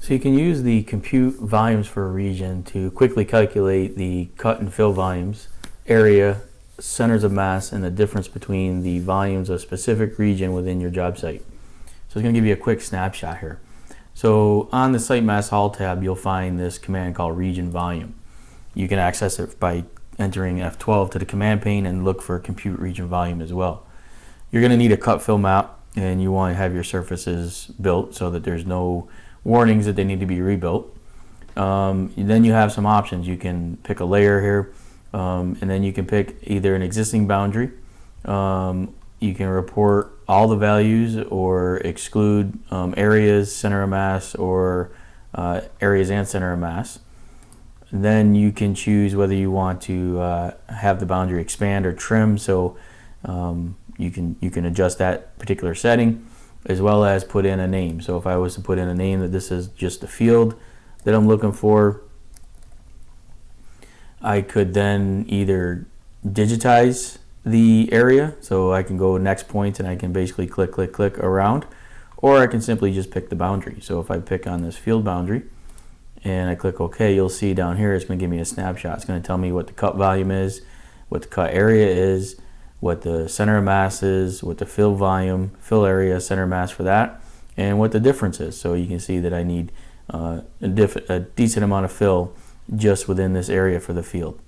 So you can use the compute volumes for a region to quickly calculate the cut and fill volumes, area, centers of mass, and the difference between the volumes of a specific region within your job site. So it's going to give you a quick snapshot here. So on the Site Mass All tab, you'll find this command called region volume. You can access it by entering F12 to the command pane and look for compute region volume as well. You're going to need a cut fill map, and you want to have your surfaces built so that there's no warnings that they need to be rebuilt. Then you have some options. You can pick a layer here, and then you can pick either an existing boundary. You can report all the values or exclude areas, center of mass, or areas and center of mass. Then you can choose whether you want to have the boundary expand or trim, so you can adjust that particular setting, as well as put in a name. So if I was to put in a name that this is just a field that I'm looking for, I could then either digitize the area, so I can go next point and I can basically click around, or I can simply just pick the boundary. So if I pick on this field boundary and I click OK, you'll see down here it's going to give me a snapshot. It's going to tell me what the cut volume is, what the cut area is, what the center of mass is, what the fill volume, fill area, center mass for that, and what the difference is. So you can see that I need a decent amount of fill just within this area for the field.